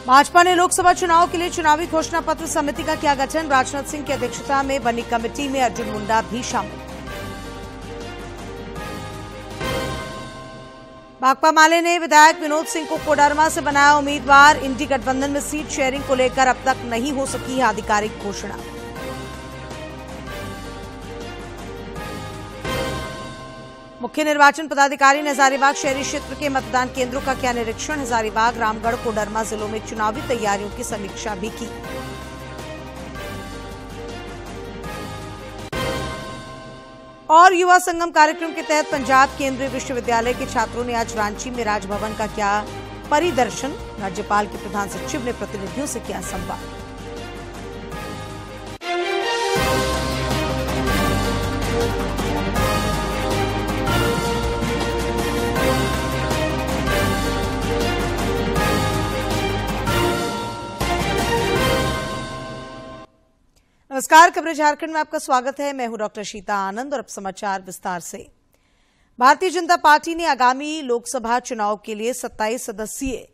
भाजपा ने लोकसभा चुनाव के लिए चुनावी घोषणा पत्र समिति का किया गठन। राजनाथ सिंह की अध्यक्षता में बनी कमेटी में अर्जुन मुंडा भी शामिल। भाकपा माले ने विधायक विनोद सिंह को कोडरमा से बनाया उम्मीदवार। इंडी गठबंधन में सीट शेयरिंग को लेकर अब तक नहीं हो सकी है आधिकारिक घोषणा। मुख्य निर्वाचन पदाधिकारी ने हजारीबाग शहरी क्षेत्र के मतदान केंद्रों का किया निरीक्षण। हजारीबाग, रामगढ़, कोडरमा जिलों में चुनावी तैयारियों की समीक्षा भी की। और युवा संगम कार्यक्रम के तहत पंजाब केंद्रीय विश्वविद्यालय के छात्रों ने आज रांची में राजभवन का किया परिदर्शन। राज्यपाल के प्रधान सचिव ने प्रतिनिधियों से किया संवाद। नमस्कार, खबरें झारखंड में आपका स्वागत है। मैं हूं डॉक्टर शीता आनंद और अब समाचार विस्तार से। भारतीय जनता पार्टी ने आगामी लोकसभा चुनाव के लिए 27 सदस्यीय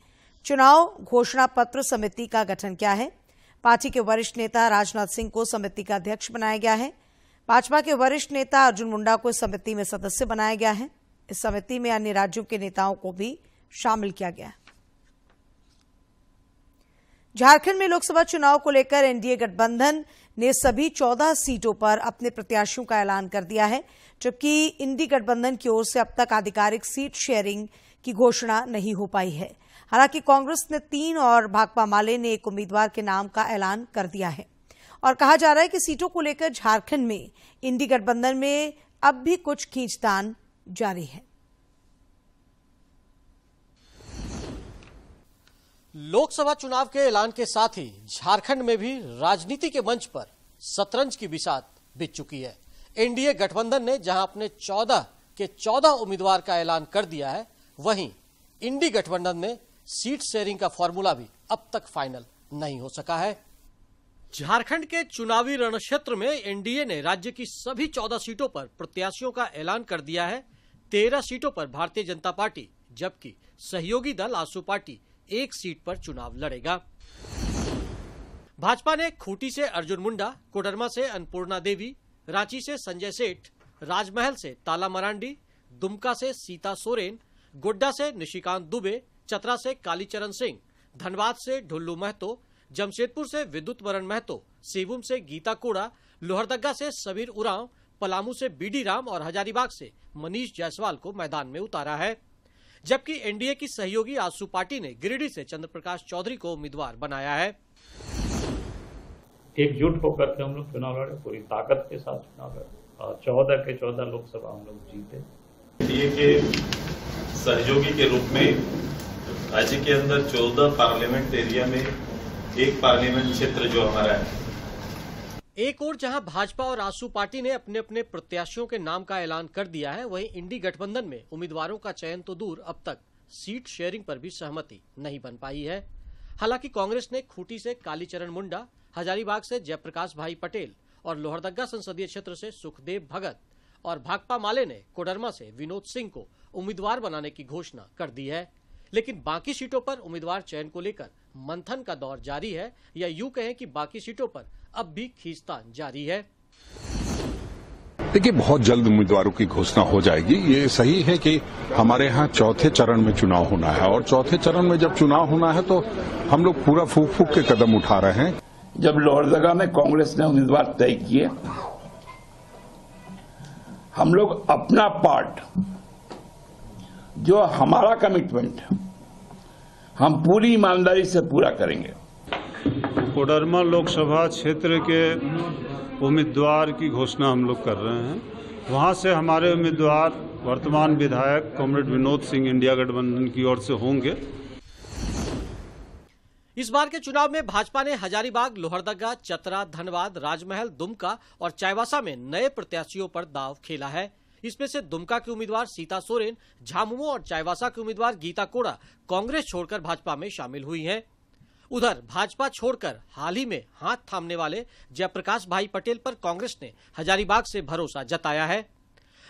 चुनाव घोषणा पत्र समिति का गठन किया है। पार्टी के वरिष्ठ नेता राजनाथ सिंह को समिति का अध्यक्ष बनाया गया है। भाजपा के वरिष्ठ नेता अर्जुन मुंडा को इस समिति में सदस्य बनाया गया है। इस समिति में अन्य राज्यों के नेताओं को भी शामिल किया गया है। झारखंड में लोकसभा चुनाव को लेकर एनडीए गठबंधन ने सभी 14 सीटों पर अपने प्रत्याशियों का ऐलान कर दिया है, जबकि इंडी गठबंधन की ओर से अब तक आधिकारिक सीट शेयरिंग की घोषणा नहीं हो पाई है। हालांकि कांग्रेस ने 3 और भाकपा माले ने 1 उम्मीदवार के नाम का ऐलान कर दिया है और कहा जा रहा है कि सीटों को लेकर झारखंड में इंडी गठबंधन में अब भी कुछ खींचतान जारी है। लोकसभा चुनाव के ऐलान के साथ ही झारखंड में भी राजनीति के मंच पर शतरंज की बिसात बिछ चुकी है। एनडीए गठबंधन ने जहां अपने 14 के 14 उम्मीदवार का ऐलान कर दिया है, वहीं इंडी गठबंधन में सीट शेयरिंग का फॉर्मूला भी अब तक फाइनल नहीं हो सका है। झारखंड के चुनावी रणक्षेत्र में एनडीए ने राज्य की सभी 14 सीटों पर प्रत्याशियों का ऐलान कर दिया है। 13 सीटों पर भारतीय जनता पार्टी, जबकि सहयोगी दल आसू पार्टी 1 सीट पर चुनाव लड़ेगा। भाजपा ने खूंटी से अर्जुन मुंडा, कोडरमा से अन्नपूर्णा देवी, रांची से संजय सेठ, राजमहल से ताला मरांडी, दुमका से सीता सोरेन, गोड्डा से निशिकांत दुबे, चतरा से कालीचरण सिंह, धनबाद से ढुल्लू महतो, जमशेदपुर से विद्युत वरण महतो, सिवुम से गीता कोड़ा, लोहरदगा से सबीर उरांव, पलामू से बीडी राम और हजारीबाग से मनीष जायसवाल को मैदान में उतारा है। जबकि एनडीए की सहयोगी आसू पार्टी ने गिरिडीह से चंद्रप्रकाश चौधरी को उम्मीदवार बनाया है। एकजुट होकर के हम लोग चुनाव लड़े, पूरी ताकत के साथ चुनाव लड़े और 14 के 14 लोकसभा हम लोग जीते। एनडीए के सहयोगी के रूप में राज्य के अंदर 14 पार्लियामेंट एरिया में एक पार्लियामेंट क्षेत्र जो हमारा है। एक ओर जहां भाजपा और आसू पार्टी ने अपने अपने प्रत्याशियों के नाम का ऐलान कर दिया है, वहीं इंडी गठबंधन में उम्मीदवारों का चयन तो दूर, अब तक सीट शेयरिंग पर भी सहमति नहीं बन पाई है। हालांकि कांग्रेस ने खूंटी से कालीचरण मुंडा, हजारीबाग से जयप्रकाश भाई पटेल और लोहरदगा संसदीय क्षेत्र से सुखदेव भगत और भाकपा माले ने कोडरमा से विनोद सिंह को उम्मीदवार बनाने की घोषणा कर दी है। लेकिन बाकी सीटों पर उम्मीदवार चयन को लेकर मंथन का दौर जारी है, या यूं कहें कि बाकी सीटों पर अब भी खींचतान जारी है। देखिए, बहुत जल्द उम्मीदवारों की घोषणा हो जाएगी। ये सही है कि हमारे यहाँ 4थे चरण में चुनाव होना है और 4थे चरण में जब चुनाव होना है तो हम लोग पूरा फूक फूक के कदम उठा रहे हैं। जब लोहरदगा में कांग्रेस ने उम्मीदवार तय किए, हम लोग अपना पार्ट, जो हमारा कमिटमेंट, हम पूरी ईमानदारी से पूरा करेंगे। कोडरमा लोकसभा क्षेत्र के उम्मीदवार की घोषणा हम लोग कर रहे हैं। वहां से हमारे उम्मीदवार वर्तमान विधायक कॉमरेड विनोद सिंह इंडिया गठबंधन की ओर से होंगे। इस बार के चुनाव में भाजपा ने हजारीबाग, लोहरदगा, चतरा, धनबाद, राजमहल, दुमका और चाईबासा में नए प्रत्याशियों पर दांव खेला है। इसमें से दुमका के उम्मीदवार सीता सोरेन, झामुमो और चाईबासा के उम्मीदवार गीता कोड़ा कांग्रेस छोड़कर भाजपा में शामिल हुई हैं। उधर भाजपा छोड़कर हाल ही में हाथ थामने वाले जयप्रकाश भाई पटेल पर कांग्रेस ने हजारीबाग से भरोसा जताया है।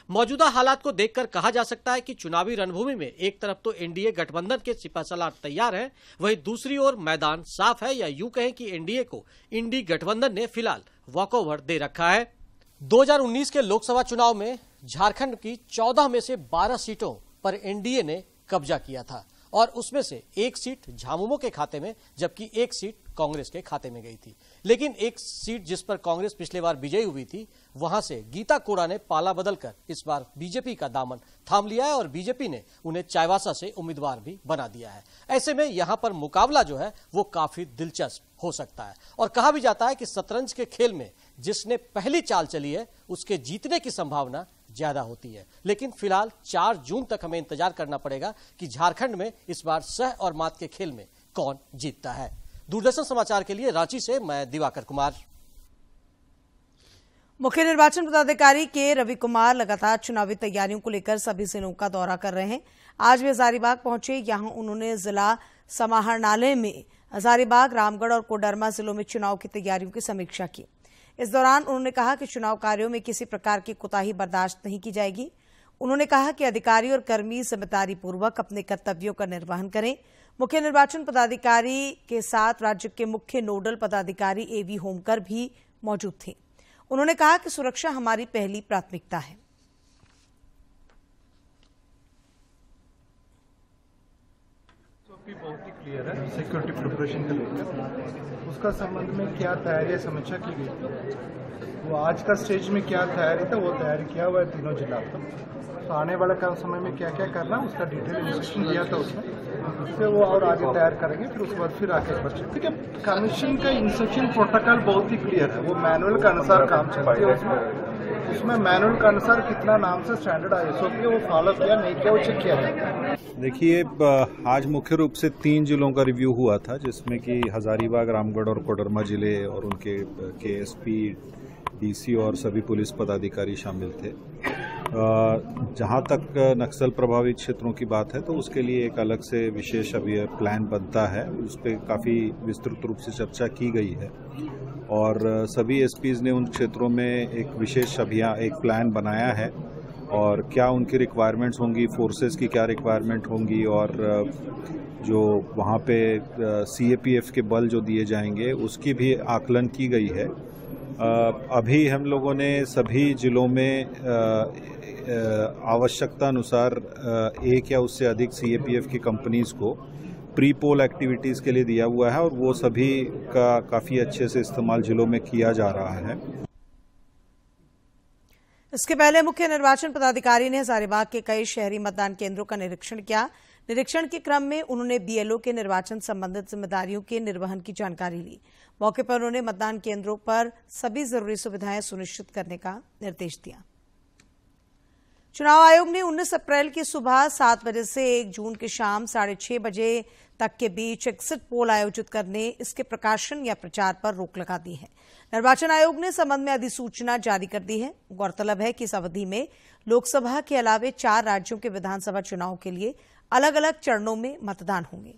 मौजूदा हालात को देखकर कहा जा सकता है कि चुनावी रणभूमि में एक तरफ तो एनडीए गठबंधन के सिपहसालार तैयार हैं, वहीं दूसरी ओर मैदान साफ है, या यूं कहें कि एनडीए को इंडी गठबंधन ने फिलहाल वॉकओवर दे रखा है। 2019 के लोकसभा चुनाव में झारखंड की 14 में से 12 सीटों पर एनडीए ने कब्जा किया था और उसमें से एक सीट झामुमो के खाते में, जबकि एक सीट कांग्रेस के खाते में गई थी। लेकिन एक सीट जिस पर कांग्रेस पिछले बार विजयी हुई थी, वहां से गीता कोड़ा ने पाला बदलकर इस बार बीजेपी का दामन थाम लिया है और बीजेपी ने उन्हें चाईबासा से उम्मीदवार भी बना दिया है। ऐसे में यहां पर मुकाबला जो है वो काफी दिलचस्प हो सकता है और कहा भी जाता है कि शतरंज के खेल में जिसने पहली चाल चली है उसके जीतने की संभावना ज्यादा होती है। लेकिन फिलहाल 4 जून तक हमें इंतजार करना पड़ेगा कि झारखंड में इस बार सह और मात के खेल में कौन जीतता है। दूरदर्शन समाचार के लिए रांची से मैं दिवाकर कुमार। मुख्य निर्वाचन पदाधिकारी के रवि कुमार लगातार चुनावी तैयारियों को लेकर सभी जिलों का दौरा कर रहे हैं। आज वे हजारीबाग पहुंचे। यहां उन्होंने जिला समाहरणालय में हजारीबाग, रामगढ़ और कोडरमा जिलों में चुनाव की तैयारियों की समीक्षा की। इस दौरान उन्होंने कहा कि चुनाव कार्यों में किसी प्रकार की कोताही बर्दाश्त नहीं की जाएगी। उन्होंने कहा कि अधिकारी और कर्मी जिम्मेदारीपूर्वक अपने कर्तव्यों का निर्वहन करें। मुख्य निर्वाचन पदाधिकारी के साथ राज्य के मुख्य नोडल पदाधिकारी एवी होमकर भी मौजूद थे। उन्होंने कहा कि सुरक्षा हमारी पहली प्राथमिकता है। बहुत ही क्लियर है सिक्योरिटी प्रिपरेशन को लेकर, उसका संबंध में क्या तैयारी समीक्षा की गई थी। वो आज का स्टेज में क्या तैयारी था वो तैयारी किया हुआ है तीनों जिला पर। तो आने वाले कम समय में क्या क्या करना उसका डिटेल इंस्ट्रक्शन दिया था उसमें, उससे वो और आगे तैयार करेंगे। फिर उसके बाद फिर आगे बढ़े। ठीक है, कमीशन का इंस्ट्रक्शन प्रोटोकॉल बहुत ही क्लियर है। वो मैनुअल के अनुसार काम चलती है। उसमें मैनुअल के अनुसार कितना नाम से स्टैंडर्ड ISO वो फॉलो किया नहीं किया वो चेक किया जाएगा। देखिए, आज मुख्य रूप से 3 जिलों का रिव्यू हुआ था, जिसमें कि हजारीबाग, रामगढ़ और कोडरमा जिले और उनके KSP, DC और सभी पुलिस पदाधिकारी शामिल थे। जहां तक नक्सल प्रभावित क्षेत्रों की बात है तो उसके लिए एक अलग से विशेष अभी प्लान बनता है। उस पर काफ़ी विस्तृत रूप से चर्चा की गई है और सभी SPs ने उन क्षेत्रों में एक विशेष अभियान, एक प्लान बनाया है और क्या उनकी रिक्वायरमेंट्स होंगी, फोर्सेस की क्या रिक्वायरमेंट होंगी और जो वहाँ पे CAPF के बल जो दिए जाएंगे उसकी भी आकलन की गई है। अभी हम लोगों ने सभी जिलों में आवश्यकता अनुसार एक या उससे अधिक CAPF की कंपनीज को प्री पोल एक्टिविटीज़ के लिए दिया हुआ है और वो सभी का काफ़ी अच्छे से इस्तेमाल जिलों में किया जा रहा है। इसके पहले मुख्य निर्वाचन पदाधिकारी ने हजारीबाग के कई शहरी मतदान केंद्रों का निरीक्षण किया। निरीक्षण के क्रम में उन्होंने BLO के निर्वाचन संबंधित जिम्मेदारियों के निर्वहन की जानकारी ली। मौके पर उन्होंने मतदान केंद्रों पर सभी जरूरी सुविधाएं सुनिश्चित करने का निर्देश दिया। चुनाव आयोग ने 19 अप्रैल की सुबह 7 बजे से 1 जून की शाम 6:30 बजे तक के बीच एग्जिट पोल आयोजित करने, इसके प्रकाशन या प्रचार पर रोक लगा दी है। निर्वाचन आयोग ने इस संबंध में अधिसूचना जारी कर दी है। गौरतलब है कि इस अवधि में लोकसभा के अलावे 4 राज्यों के विधानसभा चुनाव के लिए अलग अलग चरणों में मतदान होंगे।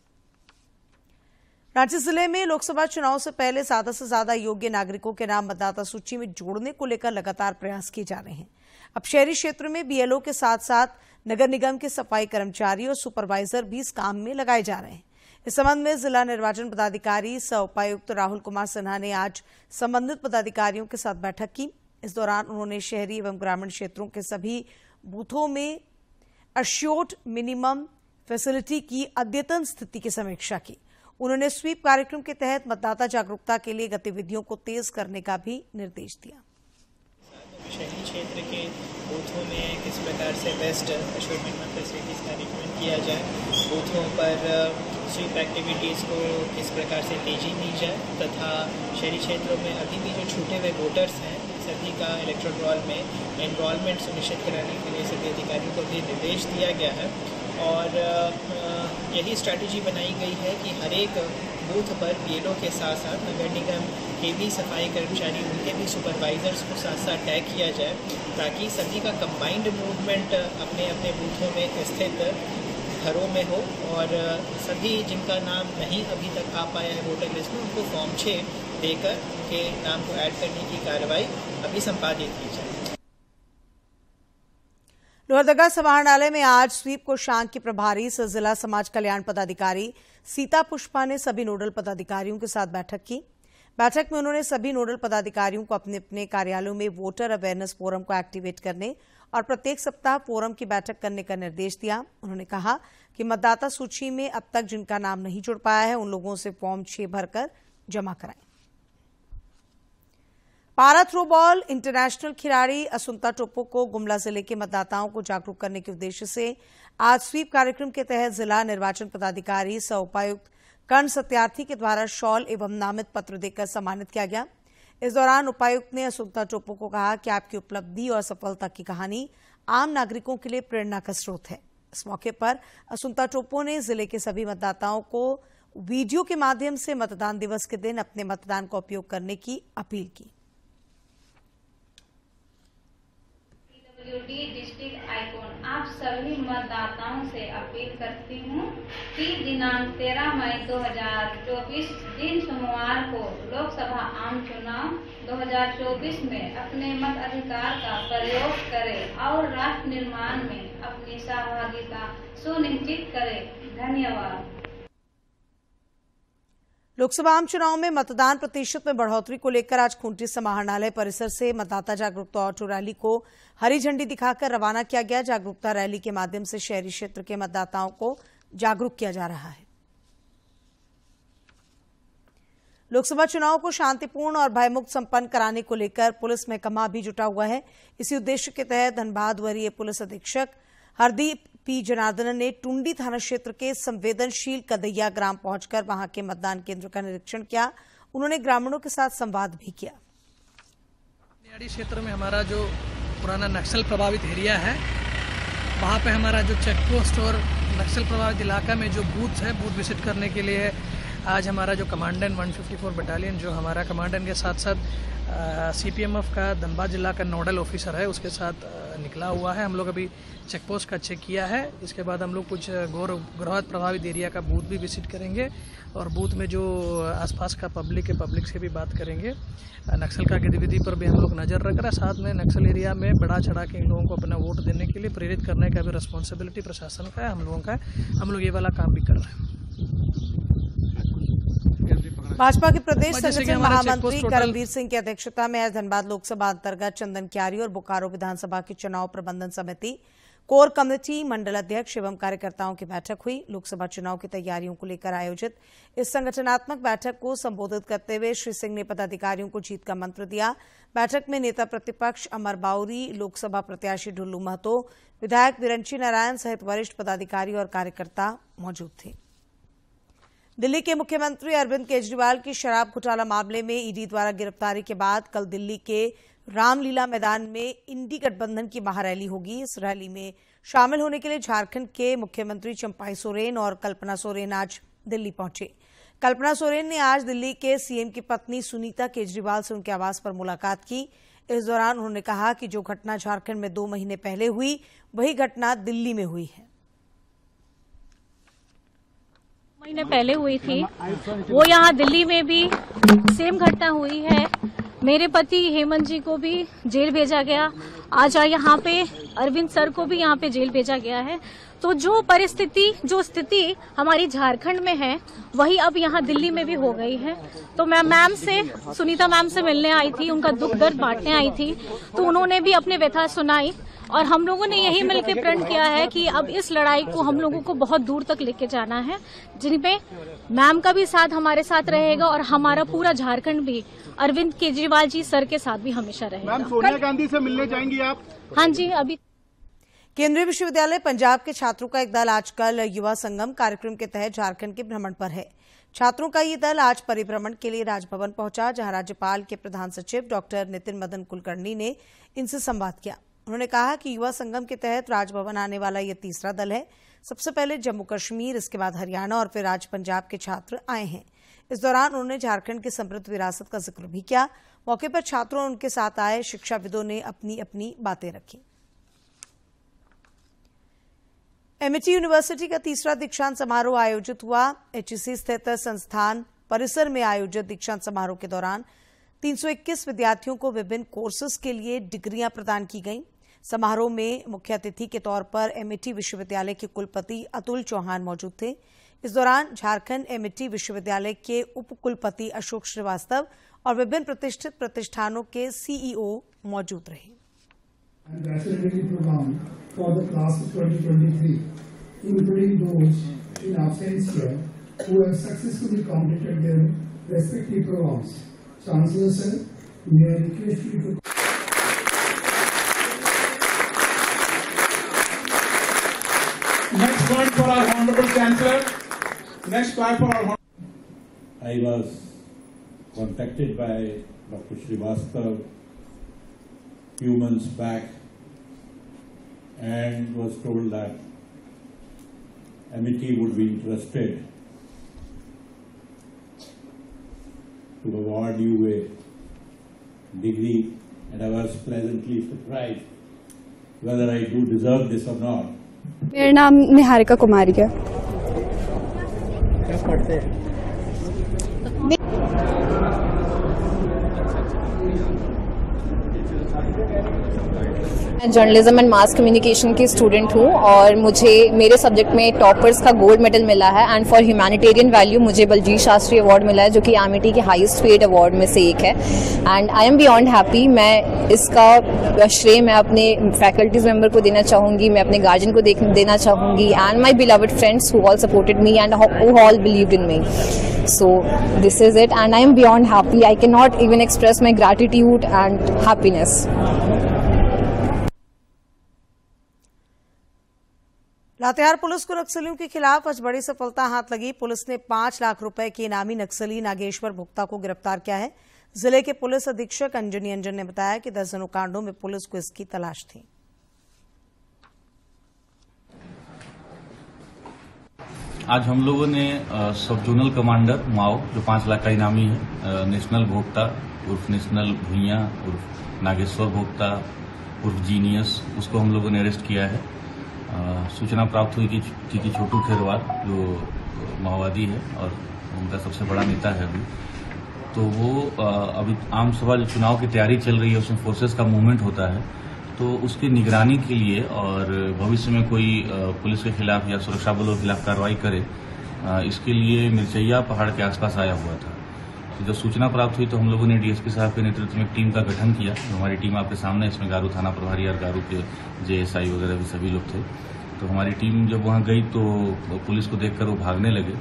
रांची जिले में लोकसभा चुनाव से पहले ज्यादा से ज्यादा योग्य नागरिकों के नाम मतदाता सूची में जोड़ने को लेकर लगातार प्रयास किए जा रहे हैं। अब शहरी क्षेत्र में BLO के साथ साथ नगर निगम के सफाई कर्मचारी और सुपरवाइजर भी इस काम में लगाए जा रहे हैं। इस संबंध में जिला निर्वाचन पदाधिकारी सह उपायुक्त राहुल कुमार सिन्हा ने आज संबंधित पदाधिकारियों के साथ बैठक की। इस दौरान उन्होंने शहरी एवं ग्रामीण क्षेत्रों के सभी बूथों में अश्योर्ड मिनिमम फैसिलिटी की अद्यतन स्थिति की समीक्षा की। उन्होंने स्वीप कार्यक्रम के तहत मतदाता जागरूकता के लिए गतिविधियों को तेज करने का भी निर्देश दिया। शहरी क्षेत्र के बूथों में किस प्रकार से बेस्ट अश्योर्ड मिनिमम फैसिलिटीज़ का अरेंजमेंट किया जाए, बूथों पर स्वीप एक्टिविटीज़ को किस प्रकार से तेजी दी जाए तथा शहरी क्षेत्रों में अभी भी जो छूटे हुए वोटर्स हैं सभी का इलेक्टोरल रोल में एनरोलमेंट सुनिश्चित कराने के लिए सभी अधिकारियों को भी निर्देश दिया गया है। और यही स्ट्रैटेजी बनाई गई है कि हर एक बूथ पर BLO के साथ साथ नगर निगम के भी सफाई कर्मचारी, उनके भी सुपरवाइजर्स को साथ साथ टैग किया जाए ताकि सभी का कंबाइंड मूवमेंट अपने अपने बूथों में स्थित घरों में हो और सभी जिनका नाम नहीं अभी तक आ पाया है वोटर लिस्ट में उनको फॉर्म 6 देकर उनके नाम को ऐड करने की कार्रवाई अभी संपादित की जाए। लोहरदगा समाहरणालय में आज स्वीप कोषांग की प्रभारी सह जिला समाज कल्याण पदाधिकारी सीता पुष्पा ने सभी नोडल पदाधिकारियों के साथ बैठक की। बैठक में उन्होंने सभी नोडल पदाधिकारियों को अपने अपने कार्यालयों में वोटर अवेयरनेस फोरम को एक्टिवेट करने और प्रत्येक सप्ताह फोरम की बैठक करने का निर्देश दिया। उन्होंने कहा कि मतदाता सूची में अब तक जिनका नाम नहीं जुड़ पाया है उन लोगों से फॉर्म 6 भरकर जमा कराएं। पारा थ्रोबॉल इंटरनेशनल खिलाड़ी असुंता टोप्पो को गुमला जिले के मतदाताओं को जागरूक करने के उद्देश्य से आज स्वीप कार्यक्रम के तहत जिला निर्वाचन पदाधिकारी सह उपायुक्त कर्ण सत्यार्थी के द्वारा शॉल एवं नामित पत्र देकर सम्मानित किया गया। इस दौरान उपायुक्त ने असुंता टोप्पो को कहा कि आपकी उपलब्धि और सफलता की कहानी आम नागरिकों के लिए प्रेरणा का स्रोत है। इस मौके पर असुंता टोप्पो ने जिले के सभी मतदाताओं को वीडियो के माध्यम से मतदान दिवस के दिन अपने मतदान का उपयोग करने की अपील की। डिस्ट्रिक्ट आइकॉन आप सभी मतदाताओं से अपील करती हूँ कि दिनांक 13 मई 2024 दिन सोमवार को लोकसभा आम चुनाव 2024 में अपने मताधिकार का प्रयोग करें और राष्ट्र निर्माण में अपनी सहभागिता सुनिश्चित करें। धन्यवाद। लोकसभा आम चुनाव में मतदान प्रतिशत में बढ़ोतरी को लेकर आज खूंटी समाहरणालय परिसर से मतदाता जागरूकता ऑटो रैली को हरी झंडी दिखाकर रवाना किया गया। जागरूकता रैली के माध्यम से शहरी क्षेत्र के मतदाताओं को जागरूक किया जा रहा है। लोकसभा चुनाव को शांतिपूर्ण और भयमुक्त संपन्न कराने को लेकर पुलिस महकमा भी जुटा हुआ है। इसी उद्देश्य के तहत धनबाद वरीय पुलिस अधीक्षक हरदीप पी जनार्दनन ने टुंडी थाना क्षेत्र के संवेदनशील कदैया ग्राम पहुंचकर वहां के मतदान केंद्र का निरीक्षण किया। उन्होंने ग्रामीणों के साथ संवाद भी किया। नियाड़ी क्षेत्र में हमारा जो पुराना नक्सल प्रभावित एरिया है वहां पे हमारा जो चेक पोस्ट और नक्सल प्रभावित इलाका में जो बूथ है बूथ विजिट करने के लिए आज हमारा जो कमांडेंट 154 बटालियन जो हमारा कमांडेंट के साथ साथ सीपीएमएफ का धनबाद जिला का नोडल ऑफिसर है उसके साथ निकला हुआ है। हम लोग अभी चेक पोस्ट का चेक किया है। इसके बाद हम लोग कुछ गौरव प्रभावित एरिया का बूथ भी विजिट करेंगे और बूथ में जो आसपास का पब्लिक है पब्लिक से भी बात करेंगे। नक्सल का गतिविधि पर भी हम लोग नज़र रख रहे हैं। साथ में नक्सल एरिया में बढ़ा चढ़ा के इन लोगों को अपना वोट देने के लिए प्रेरित करने का भी रिस्पॉन्सिबिलिटी प्रशासन का है, हम लोगों का है। हम लोग ये वाला काम भी कर रहे हैं। भाजपा के प्रदेश संगठन महामंत्री करमवीर सिंह की अध्यक्षता में आज धनबाद लोकसभा अंतर्गत चंदन क्यारी और बोकारो विधानसभा की चुनाव प्रबंधन समिति कोर कमेटी मंडल अध्यक्ष एवं कार्यकर्ताओं की बैठक हुई। लोकसभा चुनाव की तैयारियों को लेकर आयोजित इस संगठनात्मक बैठक को संबोधित करते हुए श्री सिंह ने पदाधिकारियों को जीत का मंत्र दिया। बैठक में नेता प्रतिपक्ष अमर बाउरी, लोकसभा प्रत्याशी ढुल्लू महतो, विधायक विरंची नारायण सहित वरिष्ठ पदाधिकारी और कार्यकर्ता मौजूद थे। दिल्ली के मुख्यमंत्री अरविंद केजरीवाल की शराब घोटाला मामले में ईडी द्वारा गिरफ्तारी के बाद कल दिल्ली के रामलीला मैदान में इंडी गठबंधन की महारैली होगी। इस रैली में शामिल होने के लिए झारखंड के मुख्यमंत्री चंपाई सोरेन और कल्पना सोरेन आज दिल्ली पहुंचे। कल्पना सोरेन ने आज दिल्ली के सीएम की पत्नी सुनीता केजरीवाल से उनके आवास पर मुलाकात की। इस दौरान उन्होंने कहा कि जो घटना झारखंड में 2 महीने पहले हुई वही घटना दिल्ली में हुई है। महीने पहले हुई थी वो यहाँ दिल्ली में भी सेम घटना हुई है। मेरे पति हेमंत जी को भी जेल भेजा गया। आज यहाँ पे अरविंद सर को भी यहाँ पे जेल भेजा गया है। तो जो परिस्थिति जो स्थिति हमारी झारखंड में है वही अब यहाँ दिल्ली में भी हो गई है। तो मैं मैम से सुनीता मैम से मिलने आई थी, उनका दुख दर्द बांटने आई थी। तो उन्होंने भी अपने व्यथा सुनाई और हम लोगों ने यही मिलकर प्रण किया है कि अब इस लड़ाई को हम लोगों को बहुत दूर तक लेके जाना है, जिनपे मैम का भी साथ हमारे साथ रहेगा और हमारा पूरा झारखंड भी अरविंद केजरीवाल जी सर के साथ भी हमेशा रहेगा। मैम सोनिया गांधी से मिलने जाएंगी आप? हाँ जी। अभी केंद्रीय विश्वविद्यालय पंजाब के छात्रों का एक दल आजकल युवा संगम कार्यक्रम के तहत झारखंड के भ्रमण पर है। छात्रों का ये दल आज परिभ्रमण के लिए राजभवन पहुंचा, जहां राज्यपाल के प्रधान सचिव डॉक्टर नितिन मदन कुलकर्णी ने इनसे संवाद किया। उन्होंने कहा कि युवा संगम के तहत राजभवन आने वाला ये तीसरा दल है। सबसे पहले जम्मू कश्मीर, इसके बाद हरियाणा और फिर आज पंजाब के छात्र आए हैं। इस दौरान उन्होंने झारखंड की समृद्ध विरासत का जिक्र भी किया। मौके पर छात्रों और उनके साथ आए शिक्षाविदों ने अपनी अपनी बातें रखी। एमआईटी यूनिवर्सिटी का तीसरा दीक्षांत समारोह आयोजित हुआ। एचईसी स्थित संस्थान परिसर में आयोजित दीक्षांत समारोह के दौरान 321 विद्यार्थियों को विभिन्न कोर्सेज के लिए डिग्रियां प्रदान की गईं। समारोह में मुख्य अतिथि के तौर पर एमईटी विश्वविद्यालय के कुलपति अतुल चौहान मौजूद थे। इस दौरान झारखंड एमईटी विश्वविद्यालय के उप कुलपति अशोक श्रीवास्तव और विभिन्न प्रतिष्ठित प्रतिष्ठानों के सीईओ मौजूद रहे। For the class of 2023, including those in absentia who have successfully completed their respective programs. Chancellor sir, may I request you to... Next point for our Honorable Chancellor. Next point for our... I was contacted by Dr. Srivastav few months back and was told that MIT would be interested to award you a degree, and I was pleasantly surprised whether I do deserve this or not. मेरा नाम निहारिका कुमारी है। क्या पढ़ते हैं? मैं journalism and mass communication की student हूँ और मुझे मेरे सब्जेक्ट में टॉपर्स का गोल्ड मेडल मिला है एंड फॉर ह्यूमैनिटेरियन वैल्यू मुझे बलजीत शास्त्री अवार्ड मिला है जो कि एमईटी के हाईएस्ट पेड अवार्ड में से एक है and I am beyond happy. मैं इसका श्रेय मैं अपने फैकल्टीज मेंबर को देना चाहूँगी, मैं अपने गार्जियन को देना चाहूँगी and my beloved friends who all supported me and who all believed in me. So this is it and I am beyond happy. I cannot even express my gratitude and happiness. Latehar police को नक्सलियों के खिलाफ आज बड़ी सफलता हाथ लगी। Police ने 5 लाख रुपए के इनामी नक्सली नागेश्वर भुक्ता को गिरफ्तार किया है। जिले के पुलिस अधीक्षक अंजनी अंजन ने बताया कि दर्जनों कांडों में पुलिस को इसकी तलाश थी। आज हम लोगों ने सब जोनल कमांडर माओ जो 5 लाख का इनामी है, नेशनल भोक्ता उर्फ नेशनल भुइयां उर्फ नागेश्वर भोक्ता उर्फ जीनियस, उसको हम लोगों ने अरेस्ट किया है। सूचना प्राप्त हुई कि छोटू खेरवार जो माओवादी है और उनका सबसे बड़ा नेता है अभी, तो वो अभी आम सभा चुनाव की तैयारी चल रही है, उसमें फोर्सेस का मूवमेंट होता है, तो उसकी निगरानी के लिए और भविष्य में कोई पुलिस के खिलाफ या सुरक्षा बलों के खिलाफ कार्रवाई करे, इसके लिए मिर्चैया पहाड़ के आसपास आया हुआ था। तो जब सूचना प्राप्त हुई तो हम लोगों ने डीएसपी साहब के नेतृत्व में एक टीम का गठन किया। हमारी टीम आपके सामने, इसमें गारू थाना प्रभारी और गारू के जेएसआई वगैरह भी सभी लोग थे। तो हमारी टीम जब वहां गई तो पुलिस को देखकर वो भागने लगे।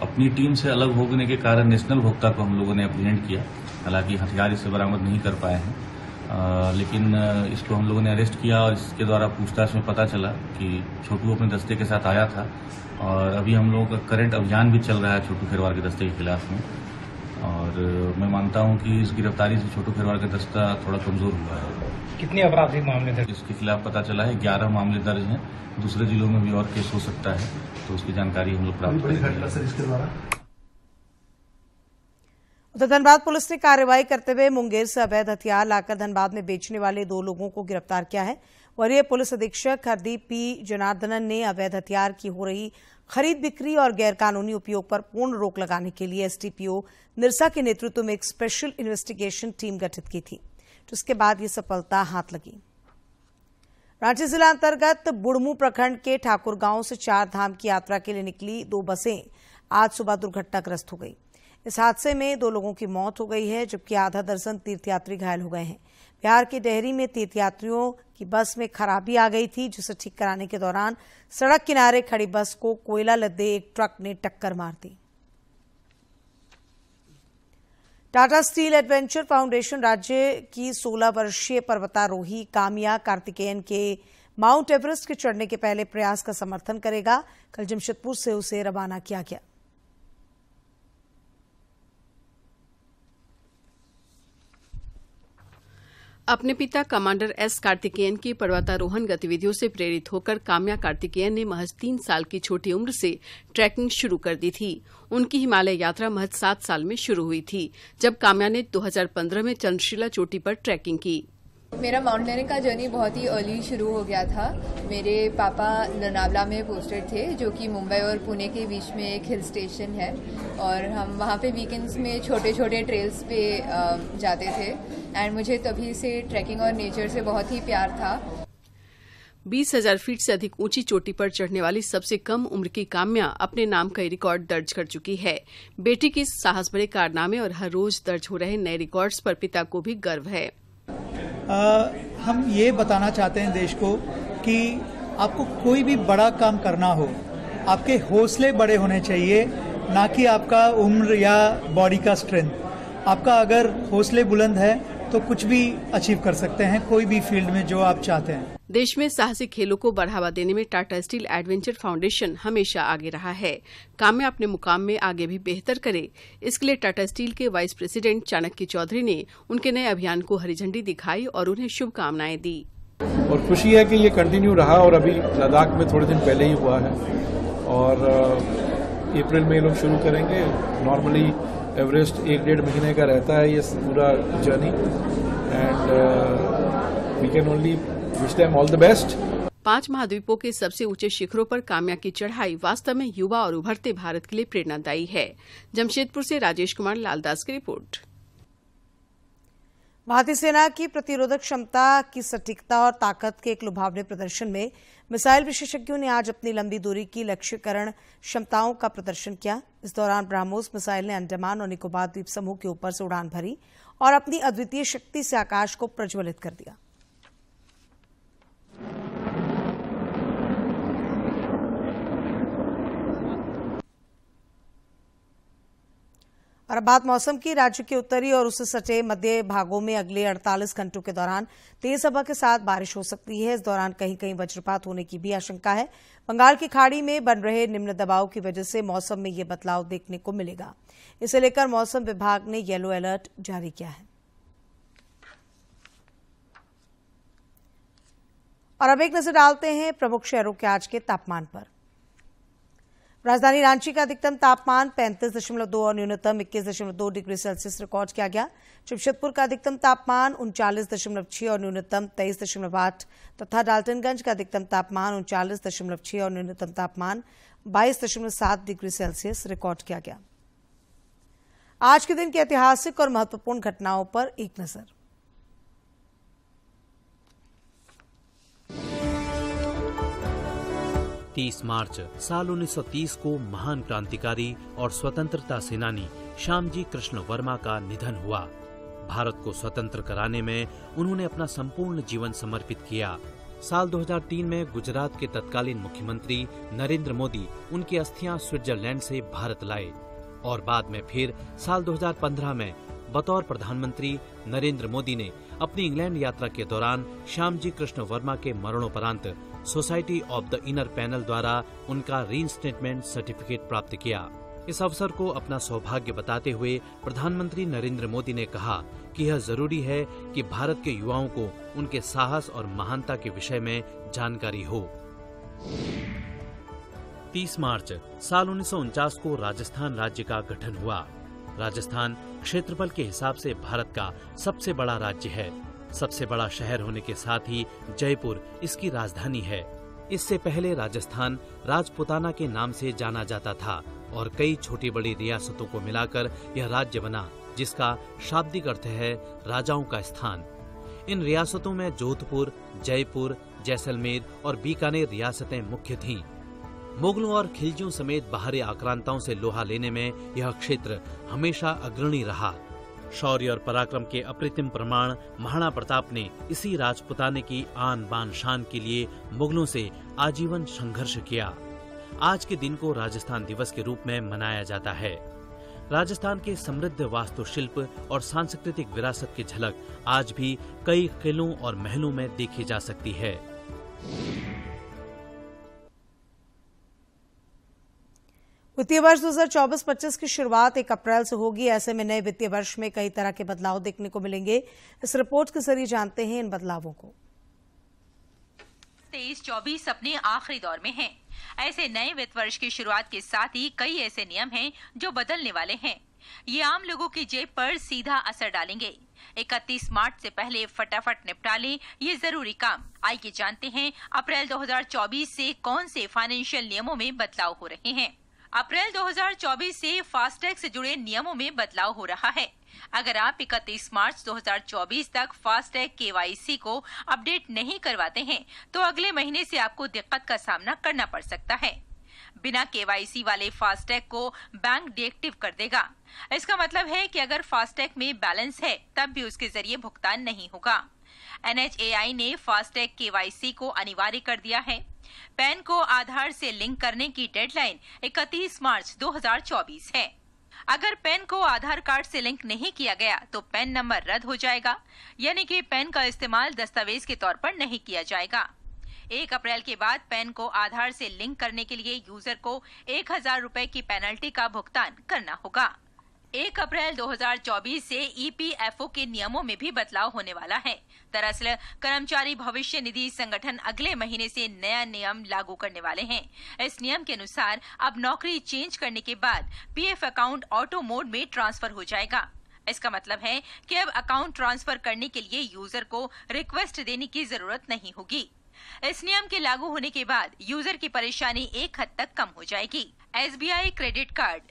अपनी टीम से अलग होने के कारण नेशनल भोक्ता को हम लोगों ने अप्रीहेंड किया, हालांकि हथियार इसे बरामद नहीं कर पाए हैं, लेकिन इसको हम लोगों ने अरेस्ट किया और इसके द्वारा पूछताछ में पता चला कि छोटू अपने दस्ते के साथ आया था और अभी हम लोगों का करंट अभियान भी चल रहा है छोटू खेरवार के दस्ते के खिलाफ में। और मैं मानता हूं कि इस गिरफ्तारी से छोटू खेरवार का दस्ता थोड़ा कमजोर हुआ है। कितने आपराधिक मामले दर्ज? इसके खिलाफ पता चला है 11 मामले दर्ज हैं। दूसरे जिलों में भी और केस हो सकता है, तो उसकी जानकारी हम लोग प्राप्त करेंगे। उधर धनबाद पुलिस ने कार्रवाई करते हुए मुंगेर से अवैध हथियार लाकर धनबाद में बेचने वाले 2 लोगों को गिरफ्तार किया है। वरीय पुलिस अधीक्षक हरदीप पी जनार्दनन ने अवैध हथियार की हो रही खरीद बिक्री और गैरकानूनी उपयोग पर पूर्ण रोक लगाने के लिए एसडीपीओ निरसा के नेतृत्व में एक स्पेशल इन्वेस्टिगेशन टीम गठित की थी, जिसके बाद ये सफलता हाथ लगी। रांची जिला अंतर्गत बुढ़मू प्रखंड के ठाकुर गांव से 4 धाम की यात्रा के लिए निकली 2 बसें आज सुबह दुर्घटनाग्रस्त हो गई। इस हादसे में 2 लोगों की मौत हो गई है, जबकि आधा दर्जन तीर्थयात्री घायल हो गए हैं। बिहार के डेहरी में तीर्थयात्रियों की बस में खराबी आ गई थी, जिसे ठीक कराने के दौरान सड़क किनारे खड़ी बस को कोयला लदे एक ट्रक ने टक्कर मार दी। टाटा स्टील एडवेंचर फाउंडेशन राज्य की 16 वर्षीय पर्वतारोही काम्या कार्तिकेयन के माउंट एवरेस्ट के चढ़ने के पहले प्रयास का समर्थन करेगा। कल जमशेदपुर से उसे रवाना किया गया। अपने पिता कमांडर एस कार्तिकेयन की पर्वतारोहण गतिविधियों से प्रेरित होकर काम्या कार्तिकेयन ने महज 3 साल की छोटी उम्र से ट्रैकिंग शुरू कर दी थी। उनकी हिमालय यात्रा महज 7 साल में शुरू हुई थी, जब काम्या ने 2015 में चंद्रशिला चोटी पर ट्रैकिंग की। मेरा माउंटेनियरिंग का जर्नी बहुत ही अर्ली शुरू हो गया था। मेरे पापा लोनावला में पोस्टेड थे, जो कि मुंबई और पुणे के बीच में एक हिल स्टेशन है, और हम वहाँ पे वीकेंड्स में छोटे छोटे ट्रेल्स पे जाते थे। एंड मुझे तभी से ट्रैकिंग और नेचर से बहुत ही प्यार था। 20,000 फीट से अधिक ऊंची चोटी पर चढ़ने वाली सबसे कम उम्र की काम्या अपने नाम का रिकॉर्ड दर्ज कर चुकी है। बेटी की साहस भरे कारनामे और हर रोज दर्ज हो रहे नए रिकॉर्ड्स पर पिता को भी गर्व है। हम ये बताना चाहते हैं देश को कि आपको कोई भी बड़ा काम करना हो, आपके हौसले बड़े होने चाहिए, ना कि आपका उम्र या बॉडी का स्ट्रेंथ। आपका अगर हौसले बुलंद है तो कुछ भी अचीव कर सकते हैं, कोई भी फील्ड में जो आप चाहते हैं। देश में साहसिक खेलों को बढ़ावा देने में टाटा स्टील एडवेंचर फाउंडेशन हमेशा आगे रहा है। काम्या अपने मुकाम में आगे भी बेहतर करे, इसके लिए टाटा स्टील के वाइस प्रेसिडेंट चाणक्य चौधरी ने उनके नए अभियान को हरी झंडी दिखाई और उन्हें शुभकामनाएं दी। और खुशी है कि ये कंटिन्यू रहा और अभी लद्दाख में थोड़े दिन पहले ही हुआ है और अप्रैल में ये लोग शुरू करेंगे। नॉर्मली एवरेस्ट 1-1.5 महीने का रहता है ये पूरा journey and we can only wish them all the best. 5 महाद्वीपों के सबसे ऊंचे शिखरों पर काम्या की चढ़ाई वास्तव में युवा और उभरते भारत के लिए प्रेरणादायी है। जमशेदपुर से राजेश कुमार लालदास की रिपोर्ट। भारतीय सेना की प्रतिरोधक क्षमता की सटीकता और ताकत के एक लुभावने प्रदर्शन में मिसाइल विशेषज्ञों ने आज अपनी लंबी दूरी की लक्ष्यकरण क्षमताओं का प्रदर्शन किया। इस दौरान ब्रह्मोस मिसाइल ने अंडमान और निकोबार द्वीप समूह के ऊपर से उड़ान भरी और अपनी अद्वितीय शक्ति से आकाश को प्रज्वलित कर दिया। और अब बात मौसम की। राज्य के उत्तरी और उससे सटे मध्य भागों में अगले 48 घंटों के दौरान तेज हवा के साथ बारिश हो सकती है। इस दौरान कहीं कहीं वज्रपात होने की भी आशंका है। बंगाल की खाड़ी में बन रहे निम्न दबाव की वजह से मौसम में ये बदलाव देखने को मिलेगा। इसे लेकर मौसम विभाग ने येलो अलर्ट जारी किया है। और अब एक नजर डालते हैं प्रमुख शहरों के आज के तापमान पर। राजधानी रांची का अधिकतम तापमान 35.2 और न्यूनतम 21.2 डिग्री सेल्सियस रिकॉर्ड किया गया। जमशेदपुर का अधिकतम तापमान 39.6 और न्यूनतम 23.8 तथा डाल्टनगंज का अधिकतम तापमान 39.6 और न्यूनतम तापमान 22.7 डिग्री सेल्सियस रिकॉर्ड किया गया। आज के दिन की ऐतिहासिक और महत्वपूर्ण घटनाओं पर एक नजर। मार्च साल 1930 को महान क्रांतिकारी और स्वतंत्रता सेनानी श्यामजी कृष्ण वर्मा का निधन हुआ। भारत को स्वतंत्र कराने में उन्होंने अपना संपूर्ण जीवन समर्पित किया। साल 2003 में गुजरात के तत्कालीन मुख्यमंत्री नरेंद्र मोदी उनकी अस्थियां स्विट्जरलैंड से भारत लाए और बाद में फिर साल 2015 में बतौर प्रधानमंत्री नरेंद्र मोदी ने अपनी इंग्लैंड यात्रा के दौरान श्यामजी कृष्ण वर्मा के मरणोपरांत society of the inner panel द्वारा उनका रीइंस्टेटमेंट सर्टिफिकेट प्राप्त किया। इस अवसर को अपना सौभाग्य बताते हुए प्रधानमंत्री नरेंद्र मोदी ने कहा कि यह जरूरी है कि भारत के युवाओं को उनके साहस और महानता के विषय में जानकारी हो। 30 मार्च साल 1949 को राजस्थान राज्य का गठन हुआ। राजस्थान क्षेत्रफल के हिसाब से भारत का सबसे बड़ा राज्य है। सबसे बड़ा शहर होने के साथ ही जयपुर इसकी राजधानी है। इससे पहले राजस्थान राजपुताना के नाम से जाना जाता था और कई छोटी बड़ी रियासतों को मिलाकर यह राज्य बना, जिसका शाब्दिक अर्थ है राजाओं का स्थान। इन रियासतों में जोधपुर, जयपुर, जैसलमेर और बीकानेर रियासतें मुख्य थीं। मुगलों और खिलजियों समेत बाहरी आक्रांताओं से लोहा लेने में यह क्षेत्र हमेशा अग्रणी रहा। शौर्य और पराक्रम के अप्रतिम प्रमाण महाराणा प्रताप ने इसी राजपुताने की आन बान शान के लिए मुगलों से आजीवन संघर्ष किया। आज के दिन को राजस्थान दिवस के रूप में मनाया जाता है। राजस्थान के समृद्ध वास्तुशिल्प और सांस्कृतिक विरासत की झलक आज भी कई किलों और महलों में देखी जा सकती है। वित्तीय वर्ष 2024-25 की शुरुआत 1 अप्रैल से होगी। ऐसे में नए वित्तीय वर्ष में कई तरह के बदलाव देखने को मिलेंगे। इस रिपोर्ट के जरिए जानते हैं इन बदलावों को। 23-24 अपने आखिरी दौर में हैं। ऐसे नए वित्त वर्ष की शुरुआत के साथ ही कई ऐसे नियम हैं जो बदलने वाले हैं। ये आम लोगों की जेब पर सीधा असर डालेंगे। 31 मार्च से पहले फटाफट निपटा लें ये जरूरी काम। आइए जानते हैं अप्रैल 2024 से कौन से फाइनेंशियल नियमों में बदलाव हो रहे हैं। अप्रैल 2024 से फास्टैग से जुड़े नियमों में बदलाव हो रहा है। अगर आप 31 मार्च 2024 तक फास्टैग केवाईसी को अपडेट नहीं करवाते हैं तो अगले महीने से आपको दिक्कत का सामना करना पड़ सकता है। बिना केवाईसी वाले फास्टैग को बैंक डीएक्टिव कर देगा। इसका मतलब है कि अगर फास्टैग में बैलेंस है तब भी उसके जरिए भुगतान नहीं होगा। NHAI ने फास्टैग केवाईसी को अनिवार्य कर दिया है। पैन को आधार से लिंक करने की डेडलाइन 31 मार्च 2024 है। अगर पैन को आधार कार्ड से लिंक नहीं किया गया तो पैन नंबर रद्द हो जाएगा, यानी कि पैन का इस्तेमाल दस्तावेज के तौर पर नहीं किया जाएगा। 1 अप्रैल के बाद पैन को आधार से लिंक करने के लिए यूजर को 1000 रुपए की पेनल्टी का भुगतान करना होगा। 1 अप्रैल 2024 से EPFO के नियमों में भी बदलाव होने वाला है। दरअसल कर्मचारी भविष्य निधि संगठन अगले महीने से नया नियम लागू करने वाले हैं। इस नियम के अनुसार अब नौकरी चेंज करने के बाद PF अकाउंट ऑटो मोड में ट्रांसफर हो जाएगा। इसका मतलब है कि अब अकाउंट ट्रांसफर करने के लिए यूजर को रिक्वेस्ट देने की जरूरत नहीं होगी। इस नियम के लागू होने के बाद यूजर की परेशानी एक हद तक कम हो जाएगी। SBI credit card.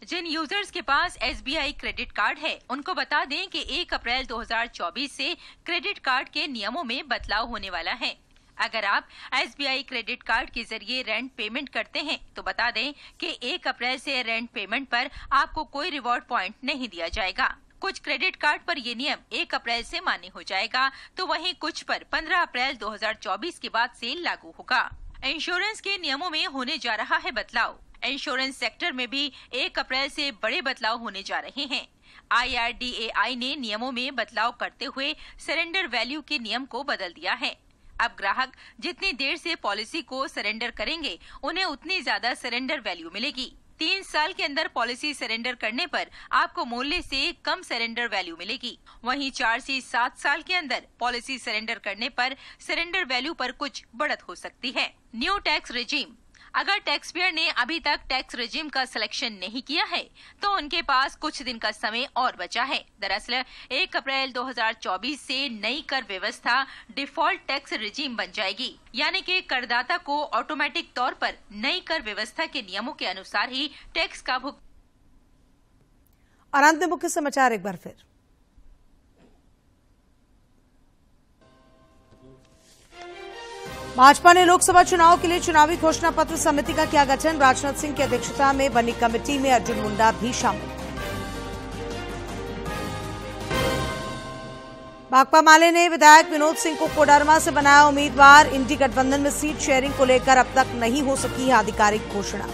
जिन यूजर्स के पास SBI क्रेडिट कार्ड है उनको बता दें कि 1 अप्रैल 2024 से क्रेडिट कार्ड के नियमों में बदलाव होने वाला है। अगर आप SBI क्रेडिट कार्ड के जरिए रेंट पेमेंट करते हैं तो बता दें कि 1 अप्रैल से रेंट पेमेंट पर आपको कोई रिवॉर्ड पॉइंट नहीं दिया जाएगा। कुछ क्रेडिट कार्ड पर ये नियम 1 अप्रैल से मान्य हो जाएगा तो वहीं कुछ पर 15 अप्रैल 2024 के बाद से लागू होगा। इंश्योरेंस के नियमों में होने जा रहा है बदलाव। इंश्योरेंस सेक्टर में भी 1 अप्रैल से बड़े बदलाव होने जा रहे हैं। IRDAI ने नियमों में बदलाव करते हुए सरेंडर वैल्यू के नियम को बदल दिया है। अब ग्राहक जितनी देर से पॉलिसी को सरेंडर करेंगे उन्हें उतनी ज्यादा सरेंडर वैल्यू मिलेगी। 3 साल के अंदर पॉलिसी सरेंडर करने पर आपको मूल्य से कम सरेंडर वैल्यू मिलेगी। वहीं 4 से 7 साल के अंदर पॉलिसी सरेंडर करने पर सरेंडर वैल्यू पर कुछ बढ़त हो सकती है। New tax regime. अगर टैक्स पेयर ने अभी तक टैक्स रेजिम का सिलेक्शन नहीं किया है तो उनके पास कुछ दिन का समय और बचा है। दरअसल 1 अप्रैल 2024 से नई कर व्यवस्था डिफॉल्ट टैक्स रेजिम बन जाएगी, यानी कि करदाता को ऑटोमेटिक तौर पर नई कर व्यवस्था के नियमों के अनुसार ही टैक्स का भुगतान। और अंत में मुख्य समाचार एक बार फिर। भाजपा ने लोकसभा चुनाव के लिए चुनावी घोषणा पत्र समिति का किया गठन। राजनाथ सिंह की अध्यक्षता में बनी कमेटी में अर्जुन मुंडा भी शामिल। भाकपा माले ने विधायक विनोद सिंह को कोडरमा से बनाया उम्मीदवार। इंडी गठबंधन में सीट शेयरिंग को लेकर अब तक नहीं हो सकी है आधिकारिक घोषणा।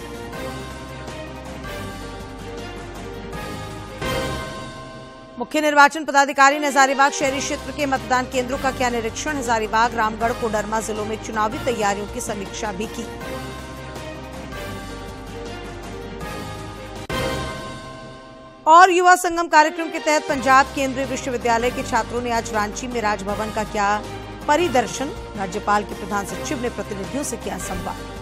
मुख्य निर्वाचन पदाधिकारी ने हजारीबाग शहरी क्षेत्र के मतदान केंद्रों का किया निरीक्षण। हजारीबाग, रामगढ़, कोडरमा जिलों में चुनावी तैयारियों की समीक्षा भी की। और युवा संगम कार्यक्रम के तहत पंजाब केंद्रीय विश्वविद्यालय के छात्रों ने आज रांची में राजभवन का किया परिदर्शन। राज्यपाल के प्रधान सचिव ने प्रतिनिधियों से किया संवाद।